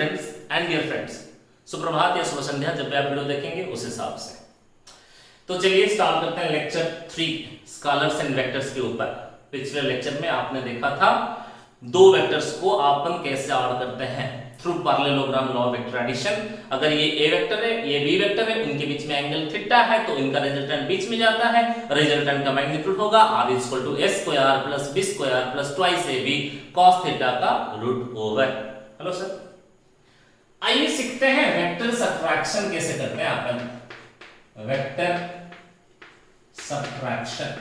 Students and dear friends, सुप्रभात या शुभ संध्या, जब भी आप वीडियो देखेंगे उस हिसाब से। तो चलिए स्टार्ट करते हैं लेक्चर 3 स्केलर्स एंड वेक्टर्स के ऊपर। पिछले लेक्चर में आपने देखा था दो वेक्टर्स को अपन कैसे ऐड करते हैं through parallelogram law of vector addition. अगर ये ए वेक्टर है, ये बी वेक्टर है, उनके बीच में एंगल थीटा है तो इनका रिजल्टेंट बीच में जाता है। रिजल्टेंट का मैग्नीट्यूड होगा r equal to s square plus b square plus twice ab cos theta का रूट ओवर। हेलो सर, आइए सीखते हैं वेक्टर सब्ट्रैक्शन कैसे करते हैं अपन। वेक्टर सब्ट्रैक्शन,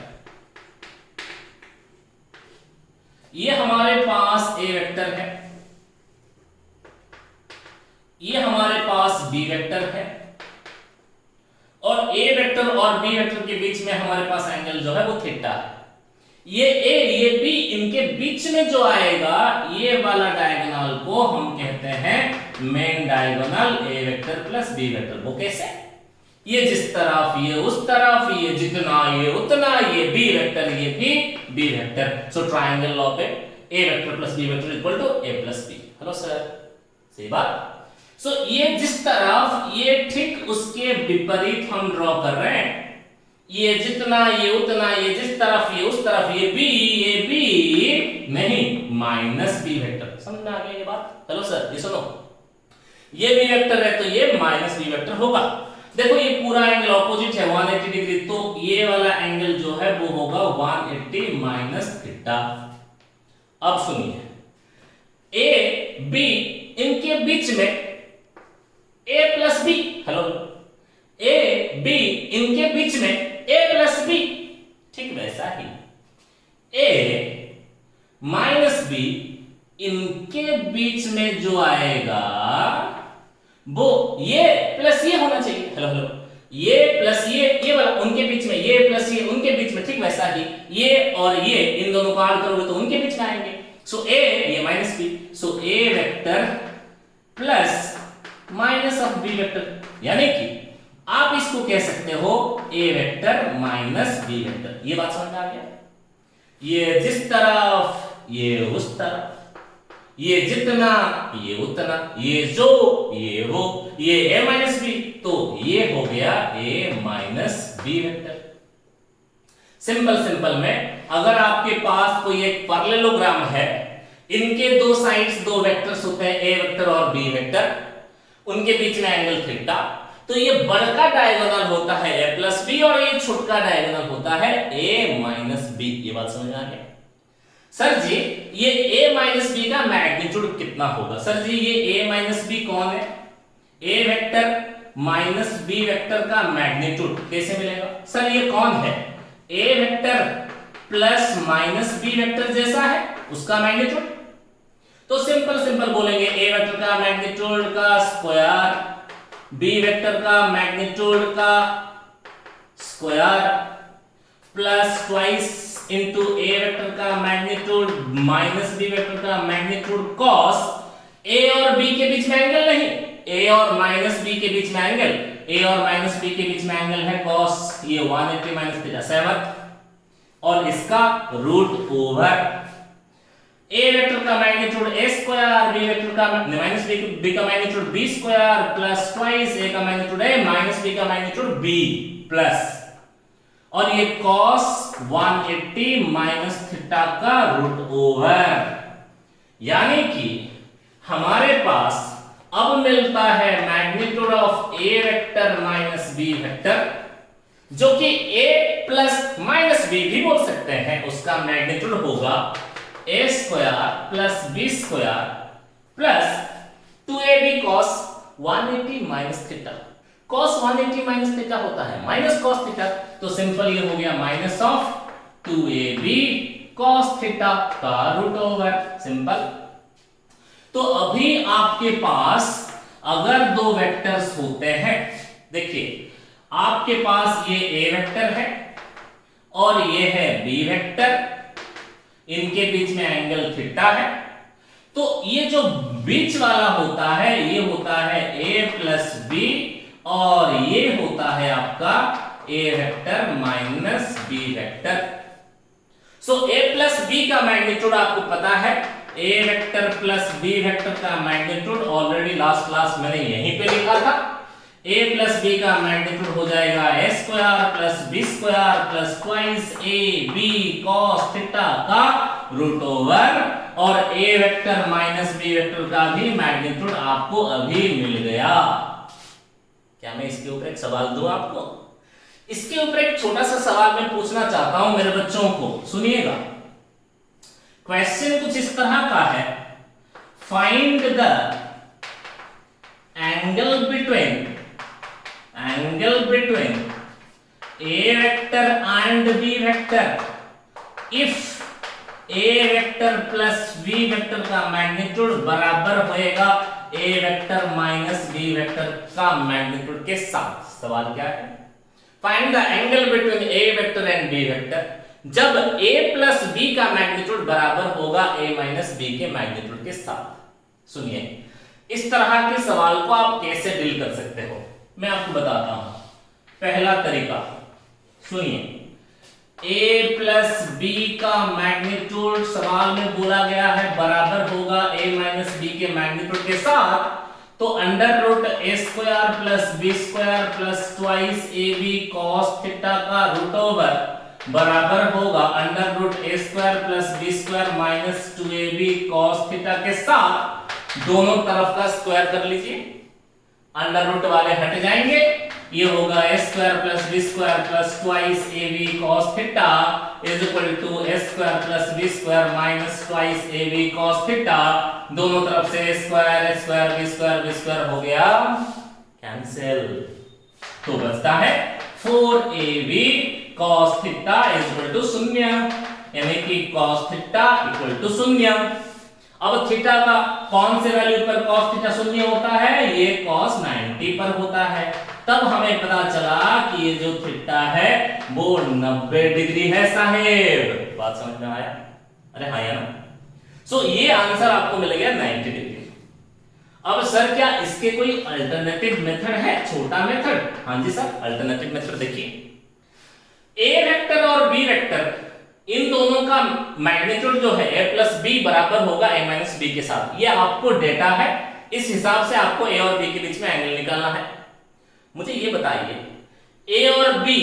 ये हमारे पास ए वेक्टर है, ये हमारे पास बी वेक्टर है और ए वेक्टर और बी वेक्टर के बीच में हमारे पास एंगल जो है वो थीटा है। ये ए ये बी इनके बीच में जो आएगा ये वाला डायगोनल को हम कहते हैं main diagonal A vector plus B vector. वो कैसे? ये जिस तरफ ये उस तरफ, ये जितना ये उतना, ये बी वेक्टर ये भी B vector. So triangle of A vector plus B vector equal to A plus B. Hello sir, सही बात। सो ये जिस तरफ ये ठीक उसके विपरीत हम ड्रॉ कर रहे हैं। ये जितना ये उतना, ये जिस तरफ ये उस तरफ, ये बी नहीं माइनस बी वेक्टर। समझ में आ गया ये बात? हेलो सर, ये सुनो, ये बी वेक्टर है तो ये माइनस बी वेक्टर होगा। देखो ये पूरा एंगल ऑपोजिट है 180 डिग्री, तो ये वाला एंगल जो है वो होगा 180 माइनस थीटा। अब सुनिए, ए बी इनके बीच में A plus B, hello, A B इनके बीच में ए प्लस बी, ठीक वैसा ही ए माइनस बी इनके बीच में जो आएगा वो ये प्लस ये होना चाहिए। हेलो हेलो, ये प्लस ये वाला उनके बीच में, ये प्लस ये उनके बीच में, ठीक वैसा ही ये और ये इन दोनों को ऐड करोगे तो उनके बीच में आएंगे। सो ए ये minus B, so A vector plus minus of B vector, यानी कि आप इसको कह सकते हो A vector minus B vector. ये बात समझ में आ गया? ये जिस तरफ ये उस तरफ, ये जितना ये उतना, ये जो ये वो, ये a माइनस बी तो ये हो गया a minus B vector. Simple में अगर आपके पास कोई एक पैरेललोग्राम है, इनके दो साइड्स दो वेक्टर्स होते हैं a वेक्टर और b वेक्टर, उनके बीच में एंगल थीटा, तो ये बड़का डायगोनल होता है a प्लस बी और ये छोटा डायगोनल होता है a माइनस बी। ये बात समझ में आ गया? सर जी ये a माइनस बी का मैग्नीट्यूड कितना होगा? सर जी ये a माइनस बी कौन है? a vector minus b vector का मैग्नीट्यूड कैसे मिलेगा? सर ये कौन है? a vector plus minus b vector जैसा है उसका मैग्नीट्यूड। तो सिंपल बोलेंगे a वेक्टर का मैग्नीट्यूड का स्क्वायर, b वेक्टर का मैग्नीट्यूड का square plus twice into a vector का मैग्नीट्यूड माइनस b वेक्टर का मैग्नीट्यूड कॉस a और b के बीच में एंगल नहीं, a और माइनस b के बीच में एंगल, a और माइनस b के बीच में एंगल है कॉस, ये 180 माइनस थीटा 7 और इसका रूट ओवर a वेक्टर का magnitude a square, b vector का माइनस b का magnitude b square plus twice a का मैग्नीट्यूड a माइनस b का मैग्नीट्यूड b प्लस, और ये cos 180 माइनस थीटा का रूट ओवर। यानी कि हमारे पास अब मिलता है magnitude of a vector minus b vector, जो कि a प्लस माइनस b भी बोल सकते हैं, उसका मैग्नीट्यूड होगा a square plus b square plus 2ab cos 180 minus theta. cos 180 minus theta होता है माइनस cos थीटा, तो सिंपल ये हो गया minus of 2ab cos theta का रूट ओवर। सिंपल। तो अभी आपके पास अगर दो वेक्टर्स होते हैं, देखिए आपके पास ये a वेक्टर है और ये है b वेक्टर, इनके बीच में एंगल थीटा है, तो ये जो बीच वाला होता है ये होता है a प्लस बी और ये होता है आपका a vector minus b vector. So a plus B का मैग्नीट्यूड आपको पता है A vector plus B vector का मैग्नीट्यूड ऑलरेडी लास्ट क्लास मैंने यहीं पे लिखा था। a प्लस बी का मैग्नीट्यूड हो जाएगा a square plus B square plus twice A B cos theta का रूट ओवर, और a vector minus B vector का भी मैग्नीट्यूड आपको अभी मिल गया। क्या मैं इसके ऊपर एक सवाल दूं आपको? इसके ऊपर एक छोटा सा सवाल मैं पूछना चाहता हूं मेरे बच्चों को, सुनिएगा। क्वेश्चन कुछ इस तरह का है, find the angle between a vector and b vector if a vector plus b vector का मैग्नीट्यूड बराबर होएगा a vector minus b vector का मैग्नीट्यूड के साथ। सवाल क्या है? Find the angle between a vector and b vector जब a प्लस b का मैग्नीट्यूड बराबर होगा a माइनस b के मैग्नीट्यूड के साथ। सुनिए, इस तरह के सवाल को आप कैसे डील कर सकते हो, मैं आपको बताता हूं। पहला तरीका सुनिए, a प्लस बी का मैग्नीट्यूड सवाल में बोला गया है बराबर होगा a माइनस बी के मैग्नीट्यूड के साथ, तो under root a square plus B square plus twice A B cos theta का रूट ओवर बराबर होगा under root a square plus B square minus 2ab cos theta के साथ दोनों तरफ का स्क्वायर कर लीजिए, अंडर रूट वाले हट जाएंगे, ये होगा a square plus B square plus twice ab cos theta is equal to a square plus B square minus twice ab cos theta. दोनों तरफ से a स्क्वायर b स्क्वायर हो गया कैंसिल, तो बचता है 4ab cos theta is equal to 0, यानी कि cos थीटा इक्वल टू 0। अब थीटा का कौन से वैल्यू पर cos थीटा 0 होता है? ये cos 90 पर होता है। तब हमें पता चला कि ये जो थीटा है वो 90 डिग्री है साहेब। बात समझ में आया? अरे हाँ या ना? सो ये आंसर आपको मिल गया 90 डिग्री। अब सर क्या इसके कोई अल्टरनेटिव मेथड है, छोटा मेथड? हाँ जी सर, अल्टरनेटिव मेथड देखिए, ए वेक्टर और बी वेक्टर इन दोनों का मैग्नीट्यूड जो है a प्लस बी बराबर होगा a माइनस बी के साथ। ये आपको डेटा है, इस हिसाब से आपको a और b के बीच में एंगल निकालना है। मुझे ये बताइए, a और b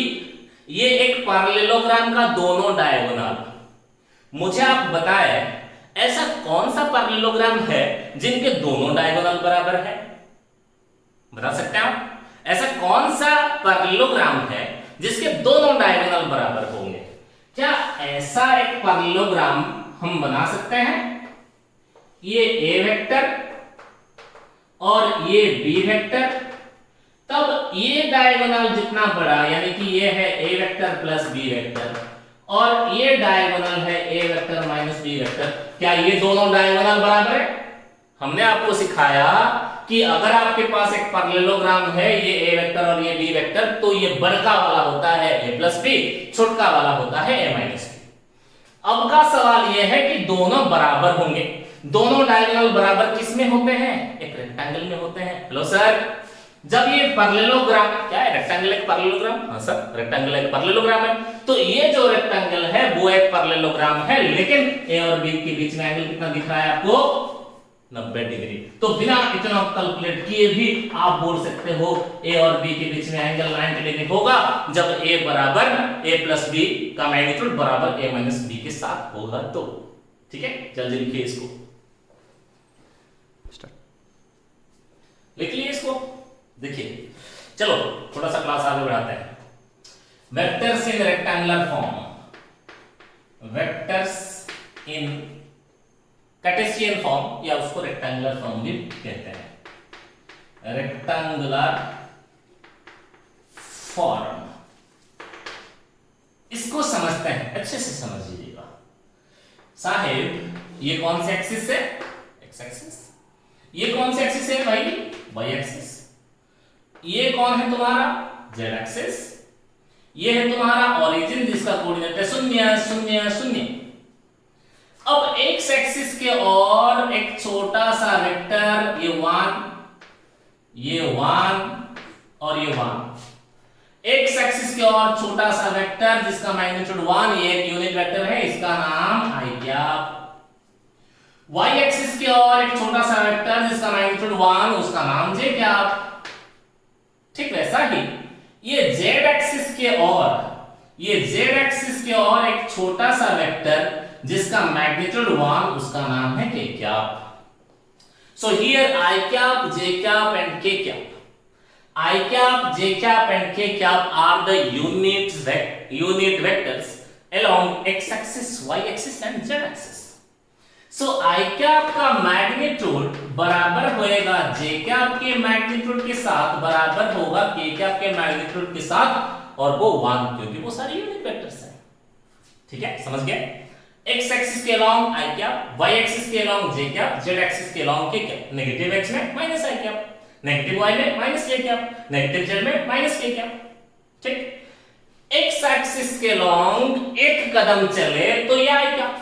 ये एक पैरेललोग्राम का दोनों डायगोनल, मुझे आप बताएं ऐसा कौन सा पैरेललोग्राम है जिनके दोनों डायगोनल बराबर है? बता सकते हैं आप? ऐसा कौन सा पैरेललोग्राम है जिसके दोनों डायगोनल बराबर होंगे? क्या ऐसा एक पैरेललोग्राम हम बना सकते हैं? ये a वेक्टर और ये b वेक्टर, तब ये डायगोनल जितना बड़ा, यानी कि ये है a vector plus b vector और ये डायगोनल है a vector minus b vector, क्या ये दोनों डायगोनल बराबर है? हमने आपको सिखाया कि अगर आपके पास एक पैरेललोग्राम है, ये a वेक्टर और ये b वेक्टर, तो ये बड़का वाला होता है a प्लस b, छोटा वाला होता है a माइनस b। अब का सवाल यह है कि दोनों बराबर होंगे। दोनों डायगोनल बराबर किस में होते हैं? एक रेक्टेंगल में होते हैं। हेलो सर, जब ये पैरेललोग्राम, क्या है रेक्टेंगल एक पैरेललोग्राम? हाँ सर, रेक्टेंगल एक पैरेललोग्राम है। तो ये जो रेक्टेंगल है वो एक पैरेललोग्राम है, लेकिन a और b के बीच में एंगल कितना दिख रहा है आपको? 90 डिग्री। तो बिना इतना कैलकुलेट किए भी आप बोल सकते हो a और b के बीच में एंगल 90 डिग्री होगा जब a बराबर a प्लस b का मैग्नीट्यूड बराबर a माइनस b के साथ होगा। तो ठीक है, जल्दी लिखिए इसको, लिख लिए इसको। देखिए, चलो थोड़ा सा क्लास आगे बढ़ाते हैं। Vectors in rectangular form, vectors in Cartesian form या उसको रेक्टेंगुलर फॉर्म भी कहते हैं। रेक्टेंगुलर फॉर्म, इसको समझते हैं, अच्छे से समझ लीजिएगा साहेब। ये कौन सी एक्सिस है? X axis. ये कौन सी एक्सिस है भाई? Y axis. ये कौन है तुम्हारा? Z axis. ये है तुम्हारा ओरिजिन जिसका कोऑर्डिनेट है 0 0 0। अब एक्स एक्सिस के और एक छोटा सा वेक्टर, ये 1 और ये 1। एक्स एक्सिस के और छोटा सा वेक्टर जिसका मैग्नीट्यूड 1, ये एक यूनिट वेक्टर है, इसका नाम i कैप। y एक्सिस के और एक छोटा सा वेक्टर जिसका मैग्नीट्यूड 1, उसका नाम j कैप। ठीक वैसा ही ये z एक्सिस के और एक छोटा सा वेक्टर जिसका मैग्नीट्यूड 1, उसका नाम है k cap. So here I cap, j cap and k cap. I cap, j cap and k cap are the unit vectors along x-axis, y-axis and z-axis. So I cap का magnitude बराबर होएगा j cap के magnitude के साथ, बराबर होगा k cap के magnitude के साथ, और वो 1, क्योंकि वो सारे यूनिट वेक्टर्स हैं। ठीक है, समझ गए? x एक्सिस के along i cap, y axis के along j cap, z axis के along k cap. Negative x में minus i cap, negative y में minus k cap, negative z में माइनस k कैप। ठीक, x एक्सिस के along एक कदम चले तो ये i कैप,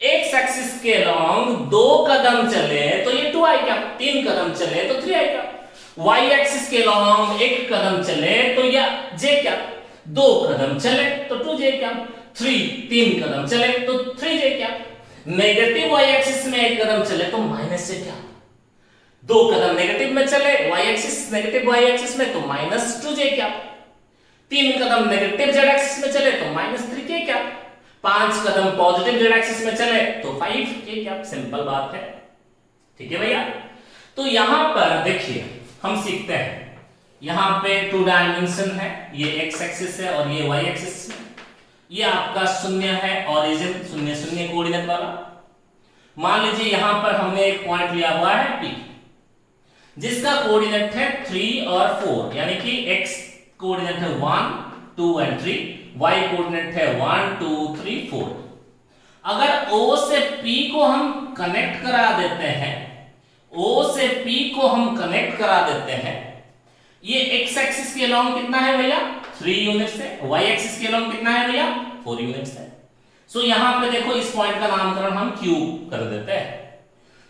x एक्सिस के अलोंग 2 कदम चले तो ये 2i कैप, 3 कदम चले तो 3i कैप, y एक्सिस के अलोंग एक कदम चले तो ये j कैप, 2 कदम चले तो 2j कैप, 3 कदम चले तो 3j cap, negative y axis में एक कदम चले तो माइनस j कैप, 2 कदम नेगेटिव में चले y axis, negative y axis में तो माइनस 2j कैप, 3 कदम नेगेटिव z एक्सिस में चले तो माइनस 3k कैप, 5 कदम पॉजिटिव z एक्सिस में चले तो 5k कैप। सिंपल बात है। ठीक है भैया, तो यहां पर देखिए हम सीखते हैं, यहां पे 2 डायमेंशन है, ये x एक्सिस है और ये y एक्सिस है, ये आपका शून्य है, ओरिजिन 0 0 कोऑर्डिनेट वाला। मान लीजिए यहां पर हमने एक पॉइंट लिया हुआ है P, जिसका कोऑर्डिनेट है 3 और 4, यानी कि x कोऑर्डिनेट है 1 2 एंड 3, y कोऑर्डिनेट है 1 2 3 4। अगर O से P को हम कनेक्ट करा देते हैं, O से P को हम कनेक्ट करा देते हैं, ये x एक्सिस के अलोंग कितना है भैया 3 यूनिट्स है, y एक्सिस के अलोंग कितना है भैया 4 यूनिट्स है। सो यहां पे देखो इस पॉइंट का नामकरण हम Q कर देते हैं।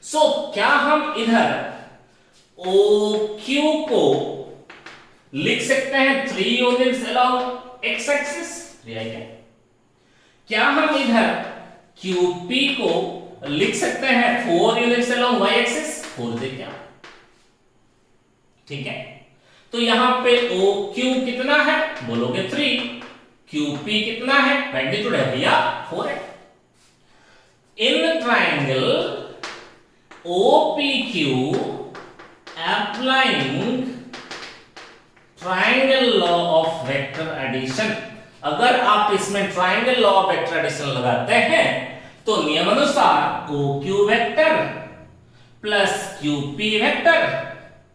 सो क्या हम इधर OQ को लिख सकते हैं 3 units along x axis, 3i cap. क्या हम इधर QP को लिख सकते हैं 4 units along y axis, 4j cap. ठीक है, तो यहां पे OQ कितना है बोलोगे 3, QP कितना है, मैग्नीट्यूड है भैया 4 है। In triangle OPQ applying triangle law of vector addition, अगर आप इसमें triangle law of vector addition लगाते हैं तो नियमानुसार OQ vector plus QP vector,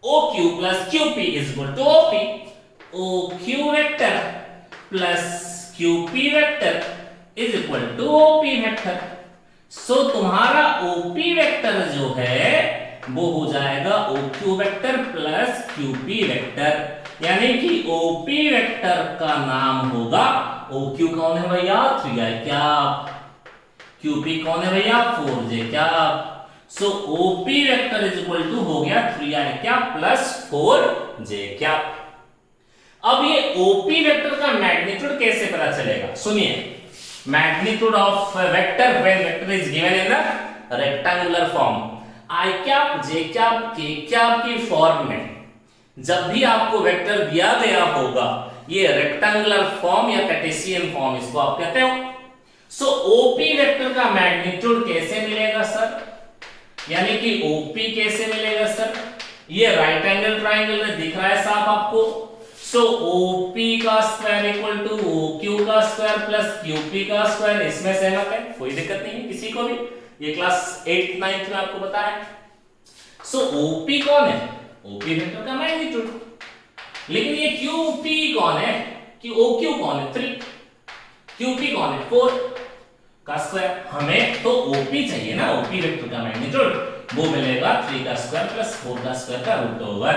OQ plus QP is equal to OP, OQ vector plus QP vector is equal to OP vector. So तुम्हारा OP vector जो है वो हो जाएगा OQ vector plus QP vector, यानी कि OP वेक्टर का नाम होगा, OQ कौन है भैया 3i कैप, QP कौन है भैया 4j cap. So OP vector is equal to हो गया 3i cap plus 4j cap. अब ये OP वेक्टर का मैग्नीट्यूड कैसे पता चलेगा, सुनिए। Magnitude of vector when vector is given in the rectangular form, i cap j cap k cap की फॉर्म में जब भी आपको वेक्टर दिया गया होगा, ये रेक्टेंगुलर फॉर्म या कार्टेशियन फॉर्म इसको आप कहते हो। सो OP वेक्टर का मैग्नीट्यूड कैसे मिलेगा सर, यानी कि OP कैसे मिलेगा सर, ये राइट एंगल ट्रायंगल में दिख रहा है साफ आपको। सो OP का स्क्वायर इक्वल टू OQ का स्क्वायर प्लस QP का स्क्वायर, इसमें सहमत है, कोई दिक्कत नहीं है किसी को भी, ये क्लास 8th 9th में आपको बताया। सो OP कौन है, OP वेक्टर का मैग्नीट्यूड, लेकिन ये QP कौन है, कि OQ कौन है 3, QP कौन है 4 का स्क्वायर, हमें तो OP चाहिए ना, OP वेक्टर का मैग्नीट्यूड, वो मिलेगा 3 का स्क्वायर प्लस 4 का स्क्वायर का रूट ओवर,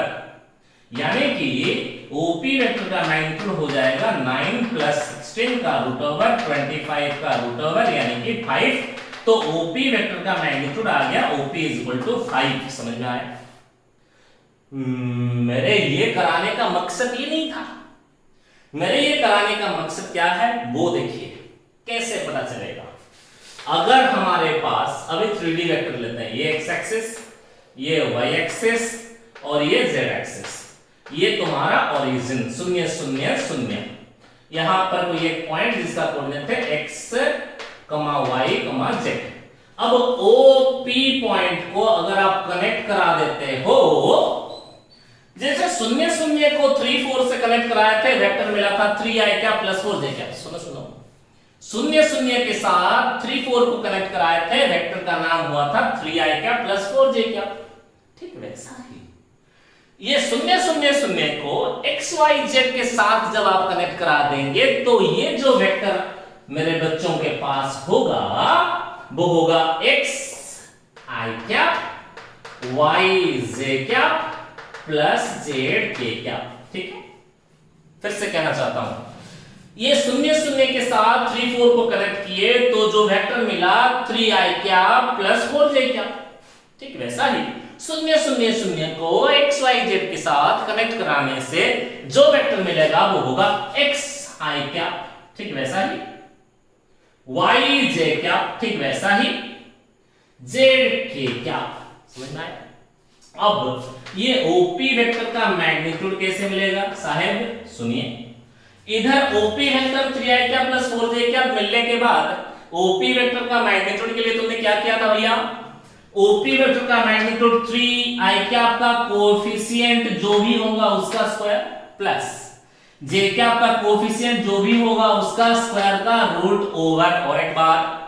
यानी कि OP वेक्टर का मैग्नीट्यूड हो जाएगा 9 प्लस 16 का रूट ओवर 25 का रूट ओवर, यानी कि 5। तो OP वेक्टर का मैग्नीट्यूड आ गया OP इज इक्वल टू 5। समझ में आया? मेरे ये कराने का मकसद ये नहीं था, मेरे ये कराने का मकसद क्या है वो देखिए कैसे पता चलेगा। अगर हमारे पास अभी 3D वेक्टर लेते हैं, ये x एक्सिस, ये y एक्सिस और ये z एक्सिस, ये तुम्हारा ओरिजिन 0 0 0, यहां पर कोई एक पॉइंट जिसका कोऑर्डिनेट है x, y, z। अब OP पॉइंट को अगर आप कनेक्ट करा देते हो, जैसे 0 0 को 3 4 से कनेक्ट कराए थे, वेक्टर मिला था 3i क्या प्लस 4j क्या। सुनो 0 0 के साथ 3 4 को कनेक्ट कराए थे, वेक्टर का नाम हुआ था 3i क्या प्लस 4j क्या। ठीक वैसा ही ये 0 0 0 को x y z के साथ जब आप कनेक्ट करा देंगे तो ये जो वेक्टर मेरे बच्चों के पास होगा वो होगा x i क्या y z क्या प्लस z k क्या। ठीक है, फिर से कहना चाहता हूं, ये 0 0 के साथ 3 4 को कनेक्ट किए तो जो वेक्टर मिला 3i क्या प्लस 4j क्या। ठीक वैसा ही 0 0 0 को x y z के साथ कनेक्ट कराने से जो वेक्टर मिलेगा वो होगा x i क्या। ठीक वैसा ही y j क्या। ठीक वैसा ही z k क्या। समझ में आया? अब ये OP वेक्टर का मैग्नीट्यूड कैसे मिलेगा साहब, सुनिए। इधर OP वेक्टर 3i क्या प्लस 4j क्या मिलने के बाद OP वेक्टर का मैग्नीट्यूड के लिए तुमने क्या किया था भैया, OP वेक्टर का मैग्नीट्यूड 3i क्या आपका कोएफिशिएंट जो भी होगा उसका स्क्वायर प्लस j क्या आपका कोएफिशिएंट जो भी होगा उसका स्क्वायर का रूट ओवर। और एक बार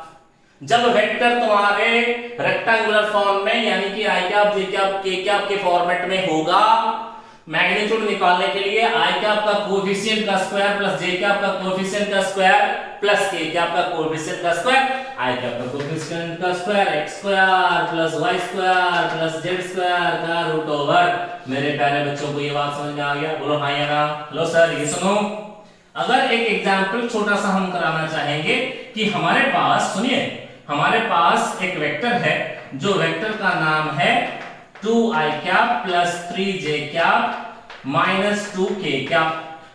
जब वेक्टर तुम्हारे रेक्टेंगुलर फॉर्म में यानी कि i cap j cap k cap के फॉर्मेट में होगा, मैग्नीट्यूड निकालने के लिए i कैप का कोएफिशिएंट का स्क्वायर प्लस j कैप का कोएफिशिएंट का स्क्वायर प्लस k कैप का कोएफिशिएंट का स्क्वायर, i कैप का कोएफिशिएंट का square x square plus y square plus z square का रूट ओवर। मेरे प्यारे बच्चों को ये बात समझ में आ गया? बोलो हाँ या ना। लो सर ये सुनो, अगर एक एग्जांपल छोटा सा हम कराना चाहेंगे कि हमारे पास, सुनिए, हमारे पास एक वेक्टर है जो वेक्टर का नाम है 2i cap plus 3j cap minus 2k cap.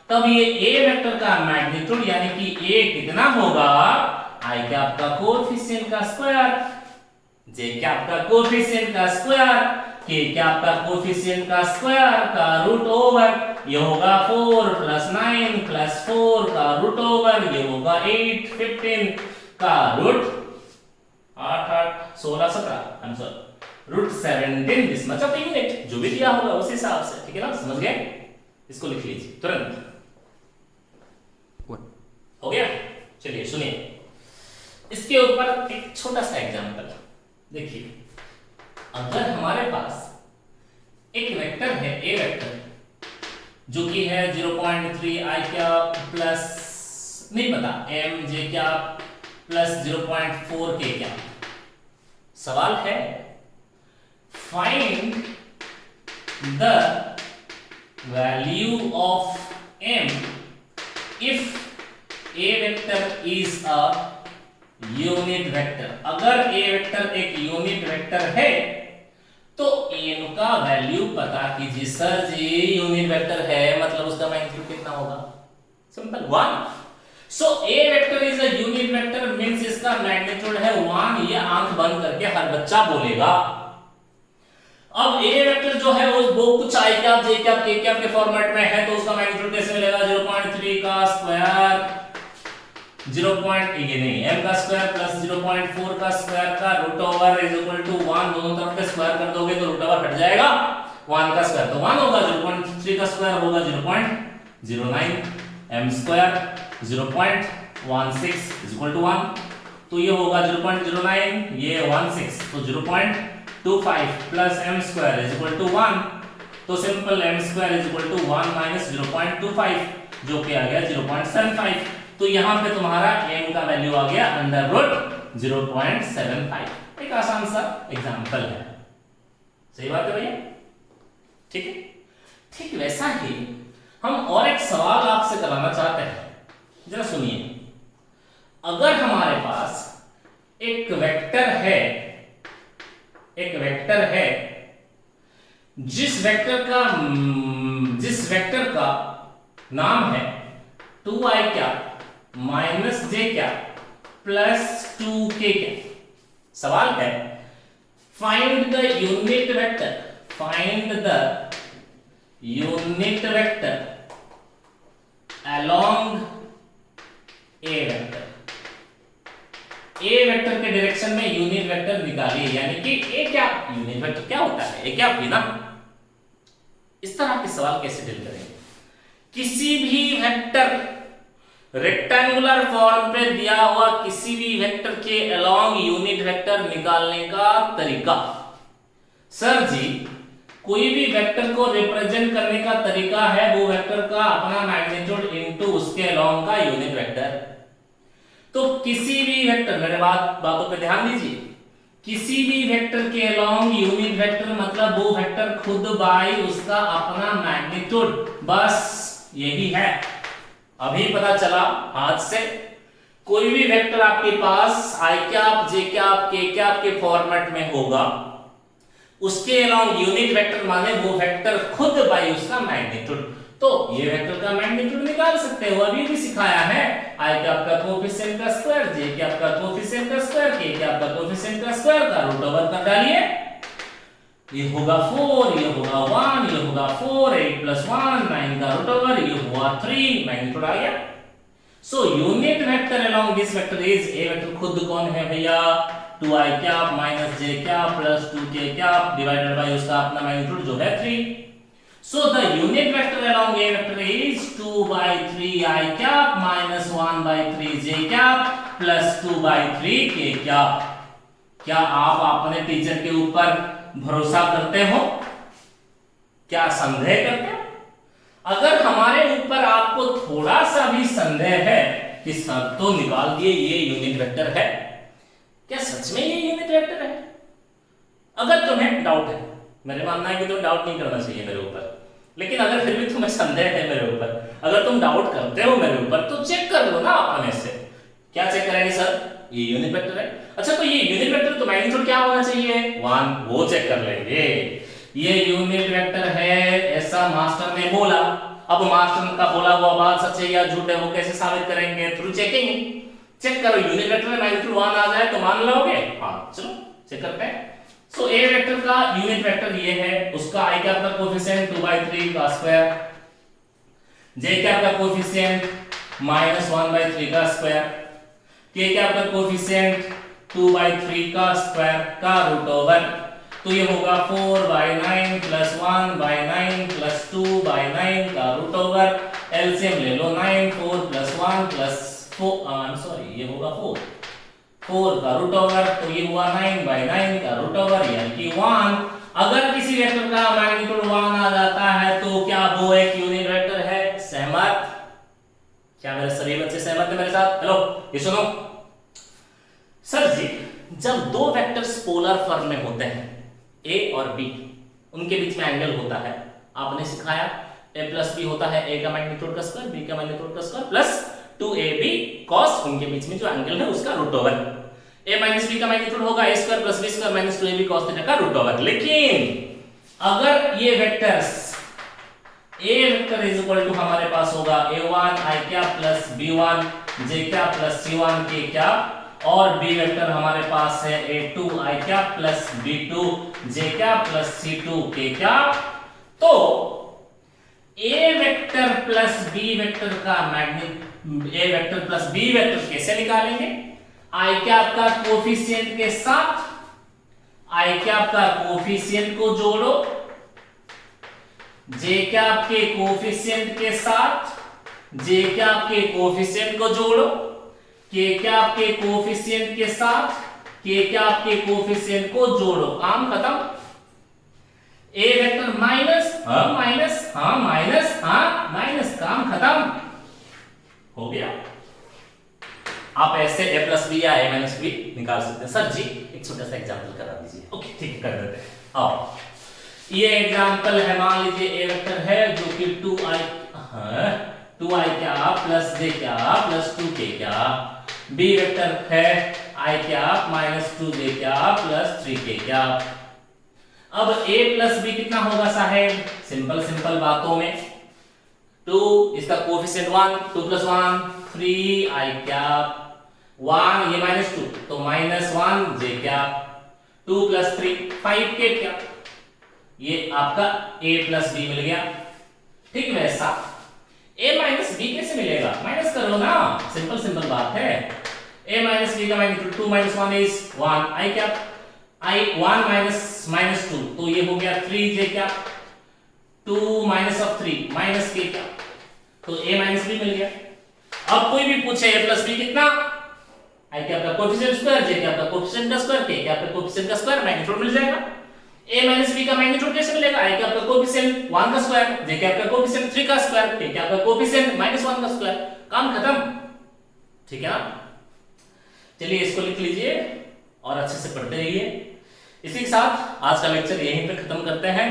तब ये a वेक्टर का मैग्नीट्यूड यानी कि a कितना होगा, i कैप का कोएफिशिएंट का स्क्वायर, j कैप का कोएफिशिएंट का स्क्वायर, k कैप का कोएफिशिएंट का स्क्वायर का रूट ओवर। ये होगा 4 प्लस 9 प्लस 4 का रूट ओवर, ये होगा 8 15 का root 8 8 16 17 answer root 17 this much of unit, जो भी दिया होगा उस हिसाब से। ठीक है ना, समझ गए? इसको लिख लीजिए तुरंत। हो गया? चलिए सुनिए, इसके ऊपर एक छोटा सा एग्जांपल देखिए। अगर हमारे पास एक वेक्टर है a वेक्टर जो कि है 0.3i क्या प्लस नहीं पता m j क्या प्लस 0.4k क्या। सवाल है find the value of m if a vector is a unit vector. अगर a वेक्टर एक यूनिट वेक्टर है तो m का वैल्यू पता कीजिए। सर जी यूनिट वेक्टर है मतलब उसका मैग्नीट्यूड कितना होगा? Simple 1। So a vector is a unit vector means इसका मैग्नीट्यूड है 1। ये आंख बंद करके हर बच्चा बोलेगा। अब a वेक्टर जो है वो कुछ i cap j cap k cap के फॉर्मेट में है तो उसका मैग्नीट्यूड कैसे मिलेगा? 0.3 का स्क्वायर 0. ये नहीं m का स्क्वायर प्लस 0.4 का स्क्वायर का root over is equal to 1। दोनों तरफ के स्क्वायर कर दोगे तो रूट ओवर हट जाएगा। 1 का स्क्वायर तो 1 होगा, 0.3 का स्क्वायर होगा 0.09, m square 0.16 is equal to 1। तो ये होगा 0.09, ये 16 तो 0.25 plus m square is equal to 1। तो simple m square is equal to 1 minus 0.25 जो कि आ गया 0.75। तो यहां पे तुम्हारा m का वैल्यू आ गया अंडर रूट 0.75। एक आसान सा एग्जांपल है। सही बात है भैया? ठीक है। ठीक वैसा ही हम और एक सवाल आपसे कराना चाहते हैं, जरा सुनिए। अगर हमारे पास एक वेक्टर है जिस वेक्टर का नाम है 2i क्या माइनस j क्या प्लस 2k क्या। सवाल है find the unit vector, find the unit vector along a vector. A vector के डायरेक्शन में यूनिट वेक्टर निकालिए, यानी कि ए क्या, यूनिट वेक्टर क्या होता है, ए क्या ना। इस तरह के सवाल कैसे डील करेंगे? किसी भी वेक्टर रेक्टेंगुलर फॉर्म पे दिया हुआ किसी भी वेक्टर के अलोंग यूनिट वेक्टर निकालने का तरीका। सर जी कोई भी वेक्टर को रिप्रेजेंट करने का तरीका है वो वेक्टर का अपना मैग्नीट्यूड इनटू उसके अलोंग का यूनिट वेक्टर। तो किसी भी वेक्टर, मेरे बातों पे ध्यान दीजिए, किसी भी वेक्टर के अलोंग यूनिट वेक्टर मतलब वो वेक्टर खुद बाई उसका अपना मैग्नीट्यूड, बस यही है। अभी पता चला हाथ से। कोई भी वेक्टर आपके पास आई कैप, जे कैप, के कैप के फॉर्मेट में होगा, उसके अलोंग यूनिट वेक्टर माने वो वेक्टर खुद बाई उसका मैग्नीट्यूड। तो ये वेक्टर का मैग्नीट्यूड निकाल सकते हो, अभी भी सिखाया है। आई कैप का कोएफिशिएंट का स्क्वायर, जे कैप का कोएफिशिएंट का स्क्वायर, के कैप का कोएफिशिएंट का स्क्वायर का रूट ओवर कर डालिए। ये होगा 4, ये होगा 1, ये होगा 4, 8 + 1 9 का रूट ओवर, ये हुआ 3, मैग्नीट्यूड आ गया। So unit vector along this vector is, A vector खुद कौन है भैया, 2i cap minus j cap plus 2k cap divided by उसका अपना मैग्नीट्यूड जो है 3। So the unit vector along A vector is 2/3i cap minus 1/3j cap plus 2/3k cap. क्या आप अपने टीचर के ऊपर भरोसा करते हो? क्या संदेह करते हो? अगर हमारे ऊपर आपको थोड़ा सा भी संदेह है कि सर तो निकाल दिए ये यूनिट वेक्टर है, क्या सच में ये यूनिट वेक्टर है? अगर तुम्हें डाउट है, मेरे मानना है कि तुम्हें डाउट नहीं करना चाहिए मेरे ऊपर, लेकिन अगर फिर भी तुम्हें संदेह है मेरे ऊपर, अगर तुम डाउट करते हो मेरे ऊपर, तो चेक कर लो ना अपने से। क्या चेक करेंगे सर? ये यूनिट वेक्टर है। अच्छा तो ये यूनिट वेक्टर तो मैग्नीट्यूड क्या होना चाहिए? 1, वो चेक कर लेंगे। ये यूनिट वेक्टर है ऐसा मास्टर ने बोला। अब मास्टर का बोला हुआ बात सच है या झूठ है वो कैसे साबित करेंगे? Through checking. चेक करो, यूनिट वेक्टर में मैग्नीट्यूड 1 आ जाए तो मान लोगे? हां चलो चेक करते हैं। सो ए वेक्टर का यूनिट वेक्टर ये है, उसका आई कैप का कोएफिशिएंट 2/3 का स्क्वायर, जे कैप का कोएफिशिएंट -1/3 का स्क्वायर, के कैप का कोएफिशिएंट 2/3 का स्क्वायर का रूट ओवर। तो ये होगा 4/9 + 1/9 + 2/9 का रूट ओवर। एलसीएम ले लो 9, 4 + 1 + 4 ये होगा 4 का रूट ओवर। तो ये हुआ 9/9 का रूट ओवर यानी कि 1। अगर किसी वेक्टर का मैग्नीट्यूड 1 आ जाता है तो क्या वो एक यूनिट वेक्टर है? सहमत? क्या मेरे सभी बच्चे सहमत हैं मेरे साथ? हेलो ये सुनो। सर जी जब दो वेक्टर्स पोलर फॉर्म में होते हैं ए और बी, उनके बीच में एंगल होता है, आपने सिखाया a + b होता है a का मैग्नीट्यूड का स्क्वायर, b का मैग्नीट्यूड का स्क्वायर प्लस 2ab cos, उनके बीच में जो एंगल है उसका रूट ओवर। a - b का मैग्नीट्यूड होगा a² + b² - 2ab cos theta का रूट ओवर। लेकिन अगर ये vectors a vector is equal to हमारे पास होगा a1 i cap plus b1 j cap plus c1 k cap, और b वेक्टर हमारे पास है a2 i cap plus b2 j cap plus c2 k cap. तो a vector plus b vector का a vector plus b vector कैसे निकालेंगे? i cap का coefficient के साथ i कैप का कोएफिशिएंट को जोड़ो, j कैप के कोएफिशिएंट के साथ j कैप के कोएफिशिएंट को जोड़ो, k कैप के कोएफिशिएंट के साथ k कैप के कोएफिशिएंट को जोड़ो। काम खत्म। a वेक्टर माइनस माइनस, काम खत्म हो गया। आप ऐसे a + b या a - b निकाल सकते हैं। सर जी एक छोटा सा एग्जांपल करा दीजिए। ओके ठीक कर देते हैं। आओ ये एग्जांपल है, मान लीजिए a वेक्टर है जो कि 2i cap plus j cap plus 2k cap, b vector है i cap - 2j cap plus 3k cap. अब a + b कितना होगा साहेब? सिंपल बातों में 2 इसका कोएफिशिएंट 1, 2 + 1 3i कैप 1 ये -2 तो -1 जे क्या 2 + 3 5 के क्या, ये आपका a + b मिल गया। ठीक वैसा a - b कैसे मिलेगा, माइनस करो ना, सिंपल बात है। a - b का मैग्नीट्यूड 2 - 1 इज 1 i क्या I 1 - 2 तो ये हो गया 3 जे क्या 2 - 3 के क्या, तो a - b मिल गया। अब कोई भी पूछे a + b कितना, i क्या आपका कोएफिशिएंट स्क्वायर, j क्या आपका कोएफिशिएंट का स्क्वायर, k क्या आपका कोएफिशिएंट का स्क्वायर, मैग्नीट्यूड मिल जाएगा। a - b का मैग्नीट्यूड कैसे मिलेगा, i क्या आपका कोएफिशिएंट 1 का स्क्वायर, j क्या आपका कोएफिशिएंट 3 का स्क्वायर, k क्या आपका कोएफिशिएंट -1 का स्क्वायर, काम खत्म। ठीक है ना, चलिए इसको लिख लीजिए और अच्छे से पढ़ते रहिए। इसी के साथ आज का लेक्चर यहीं पे खत्म करते हैं।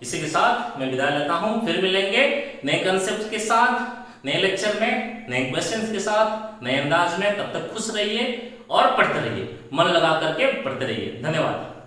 इसी के साथ मैं विदा लेता हूं, फिर मिलेंगे नए कंसेप्ट के साथ, नए लेक्चर में, नए क्वेश्चंस के साथ, नए अंदाज में। तब तक खुश रहिए और पढ़ते रहिए, मन लगा करके पढ़ते रहिए। धन्यवाद।